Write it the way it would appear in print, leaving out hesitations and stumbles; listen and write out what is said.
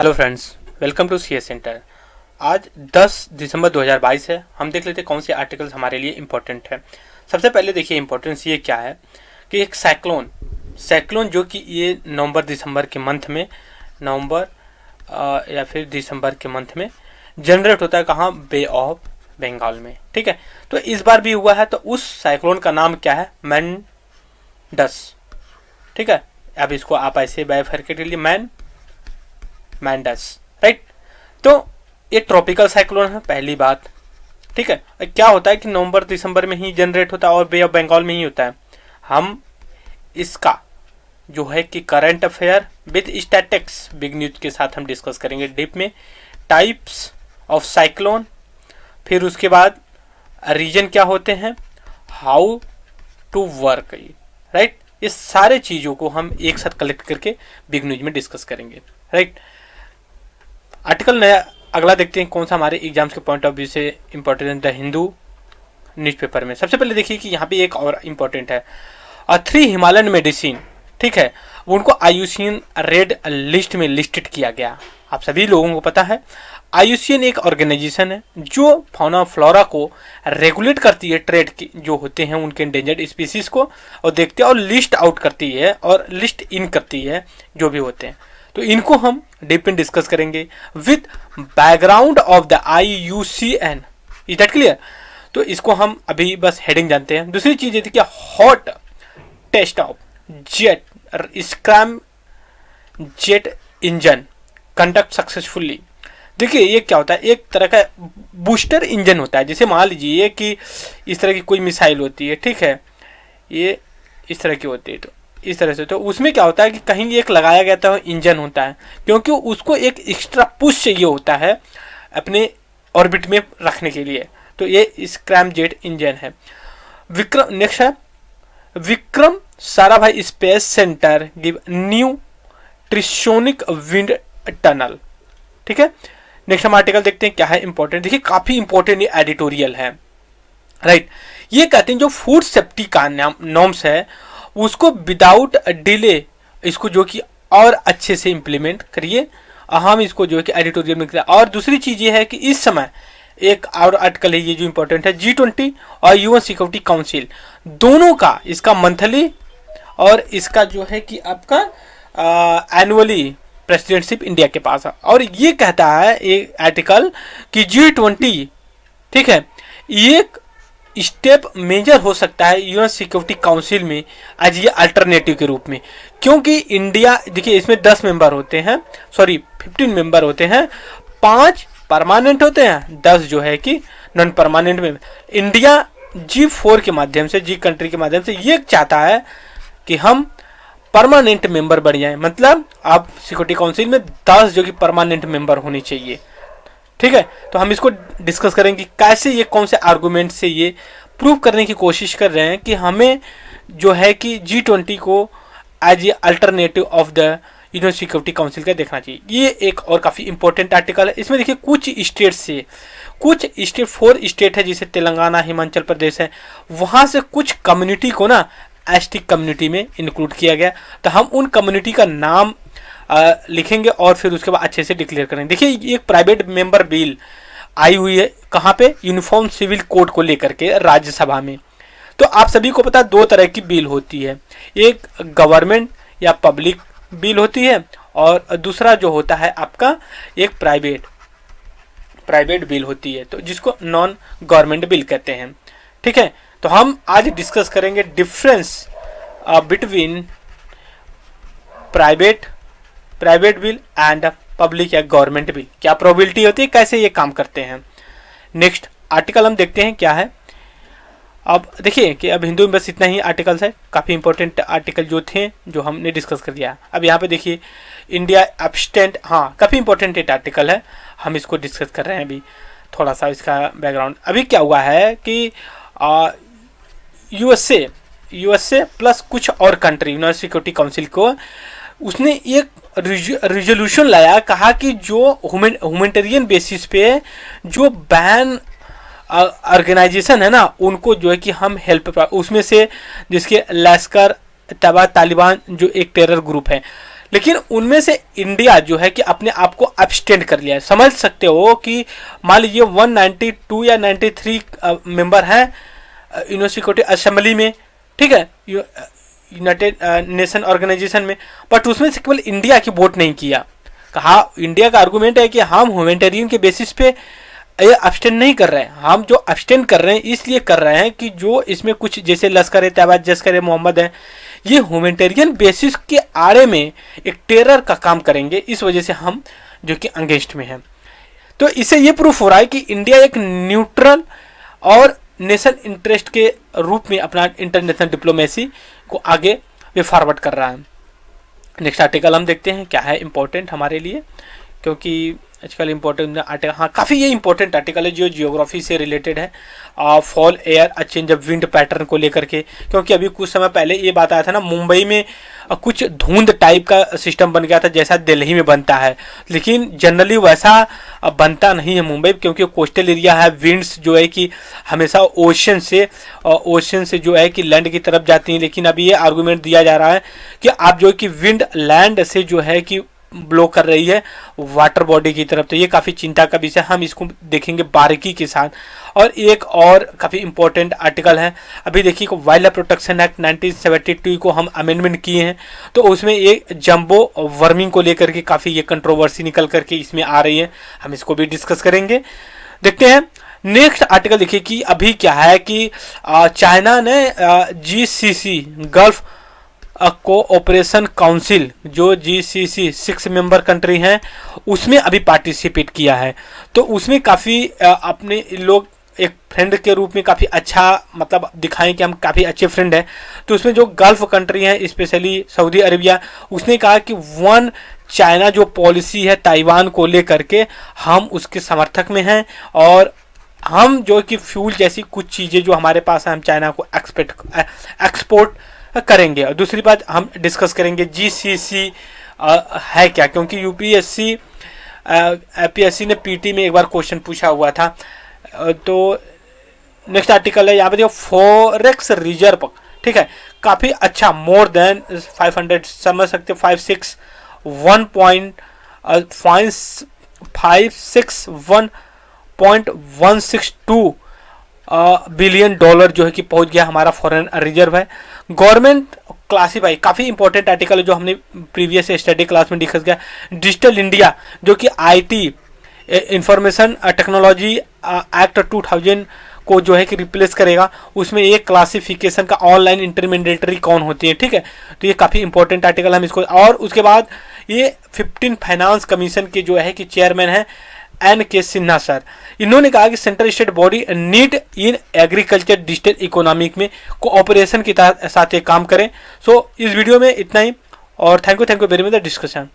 Hello friends, welcome to C S centre. आज 10 दिसंबर 2022 है। हम देख लेते हैं कौन से आर्टिकल्स हमारे लिए इम्पोर्टेंट है। सबसे पहले देखिए इम्पोर्टेंस ये क्या है कि एक साइक्लोन जो कि ये नवंबर दिसंबर के मंथ में या फिर दिसंबर के मंथ में जनरेट होता है। कहाँ? बे ऑफ बंगाल में। ठीक है, तो इस बार भी हुआ है। तो उस साइक्लोन का नाम क्या है? मैंडस। ठीक है, अब इसको आप ऐसे बाइफरकेट कर लिए, मैंडस, राइट। तो ये ट्रॉपिकल साइक्लोन है, पहली बात। ठीक है, क्या होता है कि नवंबर दिसंबर में ही जनरेट होता है और बे ऑफ बंगाल में ही होता है। हम इसका जो है कि current affair with statics big news के साथ हम डिस्कस करेंगे डीप में। टाइप्स ऑफ साइक्लोन, फिर उसके बाद रीजन क्या होते हैं, हाउ टू वर्क, राइट। इस सारे चीज़ों को हम एक साथ कलेक्ट करके बिग न्यूज में डिस्कस करेंगे, राइट। आर्टिकल नया अगला देखते हैं कौन सा हमारे एग्जाम्स के पॉइंट ऑफ व्यू से इम्पोर्टेंट है। हिंदू न्यूज़पेपर में सबसे पहले देखिए कि यहाँ पे एक और इम्पोर्टेंट है, 3 हिमालयन मेडिसिन। ठीक है, उनको आयुषियन रेड लिस्ट में लिस्टेड किया गया। आप सभी लोगों को पता है आयुषियन एक ऑर्गेनाइजेशन है जो फौना फ्लोरा को रेगुलेट करती है, ट्रेड की जो होते हैं उनके एंडेंजर्ड स्पीसीज को, और देखते हैं और लिस्ट आउट करती है और लिस्ट इन करती है जो भी होते हैं। तो इनको हम डीप में डिस्कस करेंगे with background of the IUCN। Is that clear? तो इसको हम अभी बस हेडिंग जानते हैं। दूसरी चीज ये थी कि hot test of jet scramjet engine conduct successfully. देखिए ये क्या होता है, एक तरह का बूस्टर इंजन होता है। जैसे मान लीजिए कि इस तरह की कोई मिसाइल होती है, ठीक है, ये इस तरह की होती है, तो इस तरह से, तो उसमें क्या होता है कि कहीं एक लगाया गया था इंजन होता है, क्योंकि उसको एक एक्स्ट्रा पुश चाहिए होता है अपने ऑर्बिट में रखने के लिए। तो ये स्क्रैम जेट इंजन है। विक्रम नेक्स्ट है, Vikram Sarabhai space centre give new trisonic wind tunnel. ठीक है, नेक्स्ट हम आर्टिकल देखते हैं क्या है इंपॉर्टेंट। देखिए काफी इंपॉर्टेंट ये एडिटोरियल है, राइट। ये कहते हैं जो फूड सेफ्टी का नॉर्म्स है उसको विदाउट डिले इसको जो कि और अच्छे से इम्प्लीमेंट करिए। हम इसको जो है कि एडिटोरियल में करिए। और दूसरी चीज ये है कि इस समय एक और आर्टिकल है ये जो इंपॉर्टेंट है, G20 और UN सिक्योरिटी काउंसिल दोनों का इसका मंथली और इसका जो है कि आपका एनुअली प्रेसिडेंटशिप इंडिया के पास है। और ये कहता है एक आर्टिकल कि G20, ठीक है, एक स्टेप मेजर हो सकता है यूएन सिक्योरिटी काउंसिल में आज ये अल्टरनेटिव के रूप में, क्योंकि इंडिया देखिए इसमें 10 मेंबर होते हैं, 15 मेंबर होते हैं, 5 परमानेंट होते हैं, 10 जो है कि नॉन परमानेंट में। इंडिया G4 के माध्यम से, G कंट्री के माध्यम से ये चाहता है कि हम परमानेंट मेंबर बन जाए। मतलब आप सिक्योरिटी काउंसिल में 10 जो कि परमानेंट मेंबर होनी चाहिए। ठीक है, तो हम इसको डिस्कस करेंगे कैसे ये कौन से आर्गुमेंट से ये प्रूव करने की कोशिश कर रहे हैं कि हमें जो है कि G20 को as a alternative of the UN security council का देखना चाहिए। ये एक और काफ़ी इंपॉर्टेंट आर्टिकल है। इसमें देखिए कुछ स्टेट से, कुछ स्टेट 4 स्टेट है जैसे तेलंगाना, हिमाचल प्रदेश है, वहाँ से कुछ कम्युनिटी को ना एसटी कम्युनिटी में इंक्लूड किया गया। तो हम उन कम्युनिटी का नाम लिखेंगे और फिर उसके बाद अच्छे से डिक्लेयर करेंगे। देखिए एक प्राइवेट मेंबर बिल आई हुई है कहाँ पे? यूनिफॉर्म सिविल कोड को लेकर के राज्यसभा में। तो आप सभी को पता 2 तरह की बिल होती है, एक गवर्नमेंट या पब्लिक बिल होती है और दूसरा जो होता है आपका एक प्राइवेट बिल होती है, तो जिसको नॉन गवर्नमेंट बिल कहते हैं। ठीक है, तो हम आज डिस्कस करेंगे difference between private bill and public या गवर्नमेंट बिल, क्या प्रोबेबिलिटी होती है, कैसे ये काम करते हैं। नेक्स्ट आर्टिकल हम देखते हैं क्या है। अब देखिए कि अब हिंदू में बस इतना ही आर्टिकल्स है, काफ़ी इंपॉर्टेंट आर्टिकल जो थे जो हमने डिस्कस कर दिया। अब यहाँ पे देखिए इंडिया एब्स्टेंट, हाँ काफ़ी इंपॉर्टेंट एक आर्टिकल है, हम इसको डिस्कस कर रहे हैं अभी। थोड़ा सा इसका बैकग्राउंड, अभी क्या हुआ है कि यूएसए प्लस कुछ और कंट्री यूएन सिक्योरिटी काउंसिल को उसने एक रिजोल्यूशन लाया, कहा कि जो ह्यूमैनिटेरियन बेसिस पे जो बैन ऑर्गेनाइजेशन है ना उनको जो है कि हम हेल्प, उसमें से जिसके लश्कर तैयबा तालिबान जो एक टेरर ग्रुप है, लेकिन उनमें से इंडिया जो है कि अपने आप को अब्सटेंड कर लिया है। समझ सकते हो कि मान लीजिए 192 या 93 मेंबर हैं यूएन सिक्योरिटी असेंबली में, ठीक है, यूनाइटेड नेशन ऑर्गेनाइजेशन में, बट उसमें से केवल इंडिया की वोट नहीं किया। कहा इंडिया का आर्गुमेंट है कि हम ह्यूमैनिटेरियन के बेसिस पे ये अब्सटेंड नहीं कर रहे हैं। हम जो अब्सटेंड कर रहे हैं इसलिए कर रहे हैं कि जो इसमें कुछ जैसे लश्कर ए तैयबा, लश्कर ए मोहम्मद है, ये ह्यूमैनिटेरियन बेसिस के आड़े में एक टेरर का काम करेंगे, इस वजह से हम जो कि अगेंस्ट में हैं। तो इससे ये प्रूफ हो रहा है कि इंडिया एक न्यूट्रल और नेशन इंटरेस्ट के रूप में अपना इंटरनेशनल डिप्लोमेसी को आगे वे फॉरवर्ड कर रहा है। नेक्स्ट आर्टिकल हम देखते हैं क्या है इंपॉर्टेंट हमारे लिए, क्योंकि आजकल इंपॉर्टेंट आर्टिकल, हाँ काफ़ी ये इंपॉर्टेंट आर्टिकल है जो जियोग्राफी से रिलेटेड है, fall air change of wind pattern को लेकर के। क्योंकि अभी कुछ समय पहले ये बात आया था ना, मुंबई में कुछ धुंध टाइप का सिस्टम बन गया था जैसा दिल्ली में बनता है, लेकिन जनरली वैसा बनता नहीं है मुंबई, क्योंकि कोस्टल एरिया है। विंड्स जो है कि हमेशा ओशन से जो है कि लैंड की तरफ जाती हैं, लेकिन अभी ये आर्गूमेंट दिया जा रहा है कि आप जो है कि विंड लैंड से जो है कि ब्लो कर रही है वाटर बॉडी की तरफ। तो ये काफ़ी चिंता का विषय, हम इसको देखेंगे बारीकी के साथ। और एक और काफ़ी इंपॉर्टेंट आर्टिकल है, अभी देखिए वाइल्ड लाइफ प्रोटेक्शन एक्ट 1972 को हम अमेंडमेंट किए हैं, तो उसमें एक जंबो वर्मिंग को लेकर के काफ़ी ये कंट्रोवर्सी निकल करके इसमें आ रही है, हम इसको भी डिस्कस करेंगे। देखते हैं नेक्स्ट आर्टिकल। देखिए कि अभी क्या है कि चाइना ने GCC गल्फ कोऑपरेशन काउंसिल, जो GCC 6 मेंबर कंट्री हैं, उसमें अभी पार्टिसिपेट किया है। तो उसमें काफ़ी अपने लोग एक फ्रेंड के रूप में काफ़ी अच्छा मतलब दिखाएं कि हम काफ़ी अच्छे फ्रेंड हैं। तो उसमें जो गल्फ कंट्री हैं, स्पेशली सऊदी अरेबिया, उसने कहा कि वन चाइना जो पॉलिसी है ताइवान को लेकर के, हम उसके समर्थक में हैं, और हम जो कि फ्यूल जैसी कुछ चीज़ें जो हमारे पास है हम चाइना को एक्सपोर्ट करेंगे। और दूसरी बात हम डिस्कस करेंगे GCC है क्या, क्योंकि UPSC ने PT में एक बार क्वेश्चन पूछा हुआ था। तो नेक्स्ट आर्टिकल है यहाँ पे देखो फॉरेक्स रिजर्व, ठीक है, काफ़ी अच्छा, मोर देन 500 समझ सकते, 561.162 बिलियन डॉलर जो है कि पहुंच गया हमारा फॉरेन रिजर्व है। गवर्नमेंट क्लासीफाई, काफ़ी इंपॉर्टेंट आर्टिकल है जो हमने प्रीवियस स्टडी क्लास में डिस्कस किया। डिजिटल इंडिया जो कि IT इंफॉर्मेशन टेक्नोलॉजी एक्ट 2000 को जो है कि रिप्लेस करेगा, उसमें एक क्लासिफिकेशन का ऑनलाइन इंटरमीडिएटरी कौन होती है, ठीक है। तो ये काफ़ी इंपॉर्टेंट आर्टिकल हम इसको, और उसके बाद ये 15 फाइनेंस कमीशन के जो है कि चेयरमैन है N.K. सिन्हा सर। इन्होंने कहा कि central state body need in agriculture digital economic में कोऑपरेशन के साथ ये काम करें। सो इस वीडियो में इतना ही, और thank you very much the discussion.